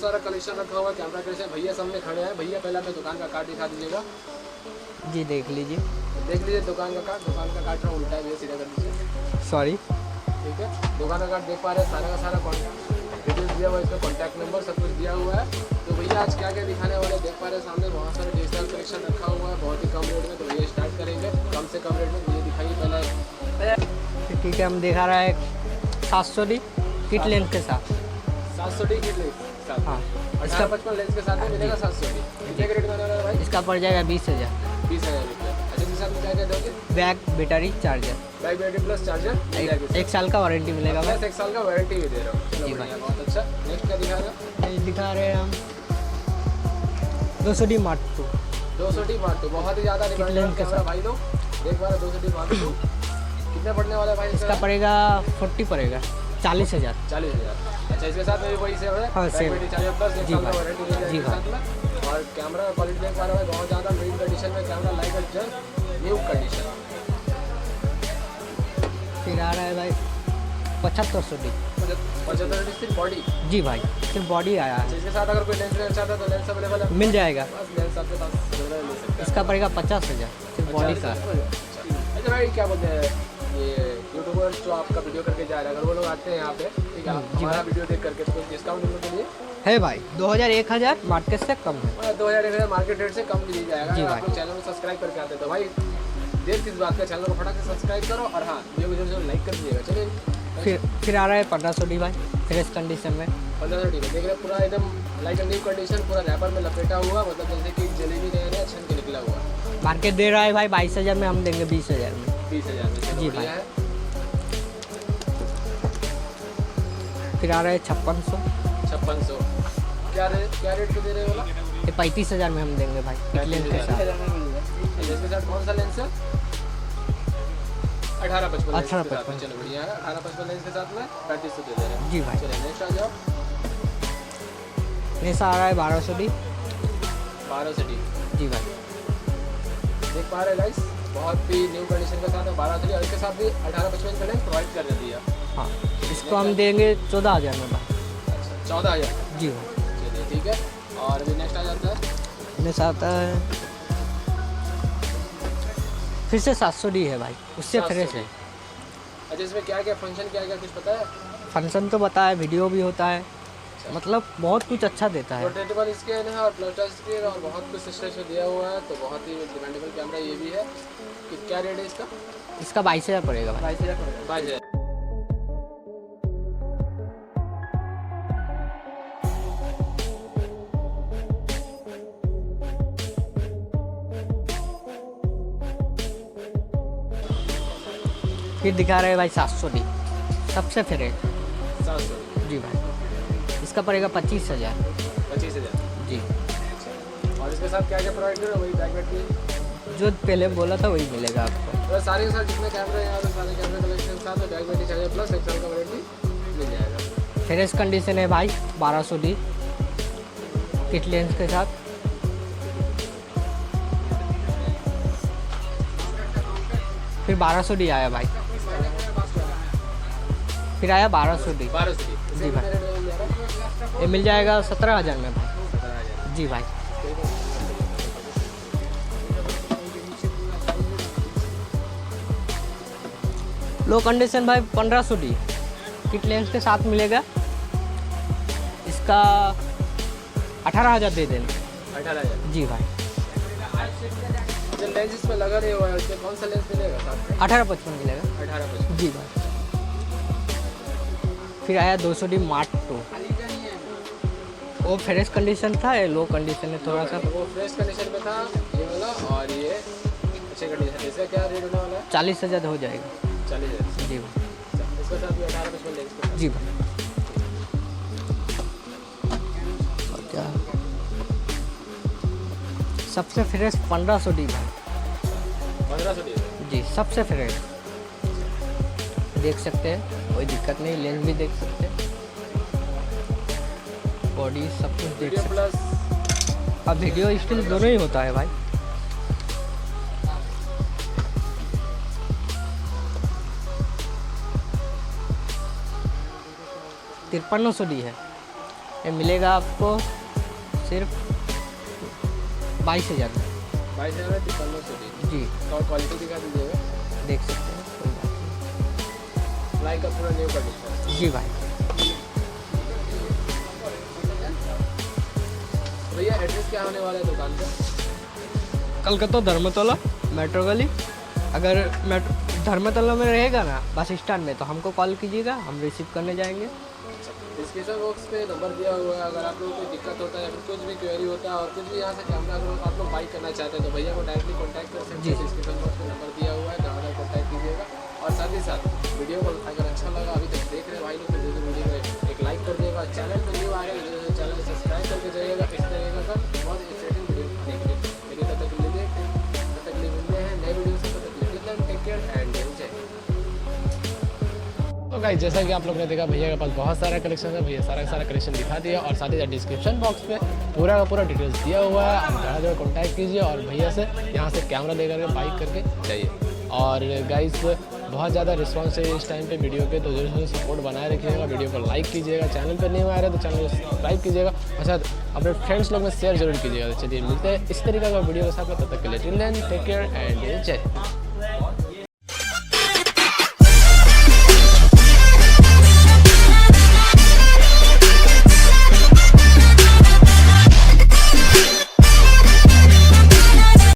सारा कलेक्शन रखा हुआ है, कैमरा कलेक्शन। भैया सामने खड़े हैं। भैया पहले अपने दुकान का कार्ड दिखा दीजिएगा। जी देख लीजिए। देख लीजिए दुकान का कार्ड। दुकान का कार्ड थोड़ा उल्टा है, भैया सीधा कर दीजिए। सॉरी। ठीक है, दुकान का कार्ड देख पा रहे हैं। सारा का सारा डिटेल्स दिया हुआ है, इसमें कॉन्टैक्ट नंबर सब कुछ दिया हुआ है। तो भैया आज क्या क्या दिखाने वाले देख पा रहे हैं सामने, बहुत सारे डिजिटल कलेक्शन रखा हुआ है बहुत ही कम रेट में। तो भैया स्टार्ट करेंगे कम से कम रेट में। भैया दिखाइए पहले। ठीक है, हम दिखा रहा है 700D किट लेंथ के साथ। 700D किट लेंथ साथ। हाँ, 18-55 लेंस के साथ में मिलेगा 700D। कितने का रेट में वाला है भाई? इसका पड़ जाएगा 20,000। 20,000 रुपये। अच्छा, इसके साथ में क्या क्या दोगे? Back battery charger, back battery plus charger, एक साल का वारंटी मिलेगा भाई। बस 1 साल का वारंटी भी दे रहा हूँ। चलो जी बढ़िया, भाई। बहुत अच्छा। नेक्स्ट क्या दिखा रहे हैं? दिखा रहे हैं हम 200D Mark II। 200D Mark II बहुत ही ज़्यादा डिमांड लेंथ के कैमरा साथ। भाई लोग देख पा रहे हैं। 200D Mark II कितने पड़ने वाला है भाई? इसका पड़ेगा 40 पड़ेगा 40,000। 40,000। अच्छा, इसके साथ में भी वही सेम है। हाँ, back same. Battery charger plus 1 जी साल का भाई। वारंटी मिल जी जाएगा भाई। साथ में। और कैमरा क्वालिटी देख पा रहे हैं बहुत ज़्यादा मिड कंडीशन में camera, light and new condition. फिर आ रहा है भाई 7500D। 75 सिर्फ बॉडी। जी भाई, सिर्फ बॉडी आया है। इसके साथ अगर कोई लेंस लेना चाहता है तो लेंस अवेलेबल है, मिल जाएगा। बस लेंस आपके पास अवेलेबल ले सकते हैं। इसका पड़ेगा 50,000 सिर्फ बॉडी का। अच्छा भाई, क्या बोलते हैं ये यूट्यूबर्स जो आपका वीडियो करके जा रहे हैं, अगर वो लोग आते हैं यहाँ पे, ठीक है, जी हमारा भाई। वीडियो देख करके, तो कुछ डिस्काउंट उनके लिए है भाई 2000-1000 मार्केट से कम है। 2000 मार्केट रेट से कम दिया जाएगा। जी अगर भाई। आप लोग चैनल को सब्सक्राइब करके आते हैं तो भाई देर किस बात का, चैनल को फटाक से सब्सक्राइब करो और हाँ वीडियो को लाइक कर दीजिएगा। चलिए फिर आ रहा है 1500D भाई, फ्रेश कंडीशन में। 1500D में देख रहे हैं, पूरा एकदम लाइक न्यू कंडीशन, पूरा रैपर में लपेटा हुआ, मतलब जैसे कि जलेबी नया नया छन के निकला हुआ। मार्केट दे रहा है भाई 22,000 में, हम देंगे 20,000 में। 20,000 में। चलो जी बढ़िया भाई। है। फिर आ रहा है 5600। 5600 क्या रेट पे दे रहे हो? ये 35,000 में हम देंगे भाई, किट लेंथ के साथ। इसके साथ कौन सा लेंस है? 18-55 लेंस के साथ में। 18-55। चलो बढ़िया है। 18-55 लेंस के साथ में 3500 दे दे रहे हैं। जी भाई। चलिए नेक्स्ट आ जाओ। ऐसा आ रहा है 1200D। 1200D जी भाई। देख पा रहे हैं गाइस, बहुत ही न्यू कंडीशन के साथ है 1200D, और इसके साथ भी 18-55 का लेंस प्रोवाइड कर देती है। हाँ, इसको हम देंगे 14,000 में भाई। अच्छा, 14,000। जी भाई। चलिए ठीक है। और अभी नेक्स्ट आ जाता है। मेरे साथ है फिर से 700D है भाई, उससे 700D। फ्रेश है। अच्छा, इसमें क्या क्या फंक्शन, क्या क्या कुछ पता है? फंक्शन तो पता है, वीडियो भी होता है, मतलब बहुत कुछ अच्छा देता है। रोटेटेबल स्क्रीन है और प्लस टच स्क्रीन और बहुत कुछ सिस्टम में दिया हुआ है, तो बहुत ही डिपेंडेबल कैमरा ये भी है। कि क्या रेट है इसका? इसका 22,000 पड़ेगा भाई। 22,000। फिर दिखा रहे हैं भाई 700D, सबसे फ्रेश। 700। जी भाई, इसका पड़ेगा 25,000। 25,000। जी। और इसके साथ क्या क्या प्रोवाइड करो? वही बैक बैटरी जो पहले बोला था वही मिलेगा आपको। तो सारे के साथ जितने कैमरे हैं और सारे कैमरे कलेक्शन के साथ में बैक बैटरी चार्जर प्लस 1 साल का वारंटी मिल जाएगा। फ्रेश कंडीशन है भाई 1200D किट लेंस के साथ। फिर 1200D आया भाई, फिर आया 1200D। 1200D। जी भाई। ये मिल जाएगा 17,000 में भाई। जी भाई। लो कंडीशन भाई 1500D किट लेंस के साथ मिलेगा। इसका 18,000 दे देना। 18,000। जी भाई। जो लेंस इसमें लगा नहीं हुआ है, उसमें कौन सा लेंस मिलेगा साथ में? 18-55 मिलेगा। 18-55। जी भाई। फिर आया 200D Mark II। वो फ्रेश कंडीशन था, ये लो कंडीशन है थोड़ा सा। वो फ्रेश कंडीशन में था ये वाला, और ये अच्छे कंडीशन है। इसका क्या रेट होने वाला है? 40,000 हो जाएगा। 40,000। जी भाई। इसके साथ भी 18-55 लेंस के साथ। जी भाई। और क्या सबसे फ्रेश 1500D भाई। 1500D। जी, सबसे फ्रेश। देख सकते हैं, कोई दिक्कत नहीं, लेंस भी देख सकते हैं, बॉडी सब कुछ देख वीडियो सकते प्लस हैं। अब वीडियो स्टिल दोनों ही होता है भाई। 5300D है। ये मिलेगा आपको सिर्फ 22,000 में। 22,000 55 सिटी जी और क्वालिटी दिखा दीजिएगा। देख सकते हैं, कोई बात नहीं। फ्लाई का पूरा न्यू कंडीशन। जी भाई। भैया एड्रेस क्या होने वाला है दुकान का? कलकत्ता धर्मतला मेट्रो गली। अगर मेट्रो धर्मतला में रहेगा ना बस स्टैंड में, तो हमको कॉल कीजिएगा, हम रिसीव करने जाएंगे। डिस्क्रिप्शन बॉक्स पे नंबर दिया हुआ है। अगर आप लोगों को कोई दिक्कत होता है या फिर कुछ भी क्वेरी होता है और कुछ भी यहाँ से कैमरा अगर आप लोग बाई करना चाहते हैं तो भैया को डायरेक्टली कॉन्टैक्ट कर सकते हैं। डिस्क्रिप्शन बॉक्स पे नंबर दिया हुआ है, जहाँ पर कॉन्टैक्ट कीजिएगा। और साथ ही साथ वीडियो को अगर अच्छा लगा, अभी तक देख रहे हैं भाई लोग, तो वीडियो को एक लाइक कर दिएगा। चैनल पर न्यू आ रहे हैं, चैनल को सब्सक्राइब करके जाइएगा। इस तरीके का बहुत एक्साइटिंग वीडियो देखने। लेकिन तब तक मिलते हैं नए वीडियो से। तब तक टेक केयर एंड जय। तो गाइस जैसा कि आप लोग ने देखा, भैया के पास बहुत सारा कलेक्शन है। भैया सारा का सारा कलेक्शन दिखा दिया और साथ ही साथ डिस्क्रिप्शन बॉक्स पे पूरा का पूरा डिटेल्स दिया हुआ है। आप जहाँ जगह कॉन्टैक्ट कीजिए और भैया से यहाँ से कैमरा लेकर के बाइक करके जाइए। और गाइस बहुत ज़्यादा रिस्पॉन्स है इस टाइम पे वीडियो के, तो जरूर सपोर्ट बनाए रखिएगा। वीडियो को लाइक कीजिएगा, चैनल पर नहीं आ रहा है तो चैनल को सब्सक्राइब कीजिएगा और साथ अपने फ्रेंड्स लोग में शेयर जरूर कीजिएगा। चलिए मिलते हैं इस तरीके का वीडियो के साथ में, तब तक के लिए till then take care and जय।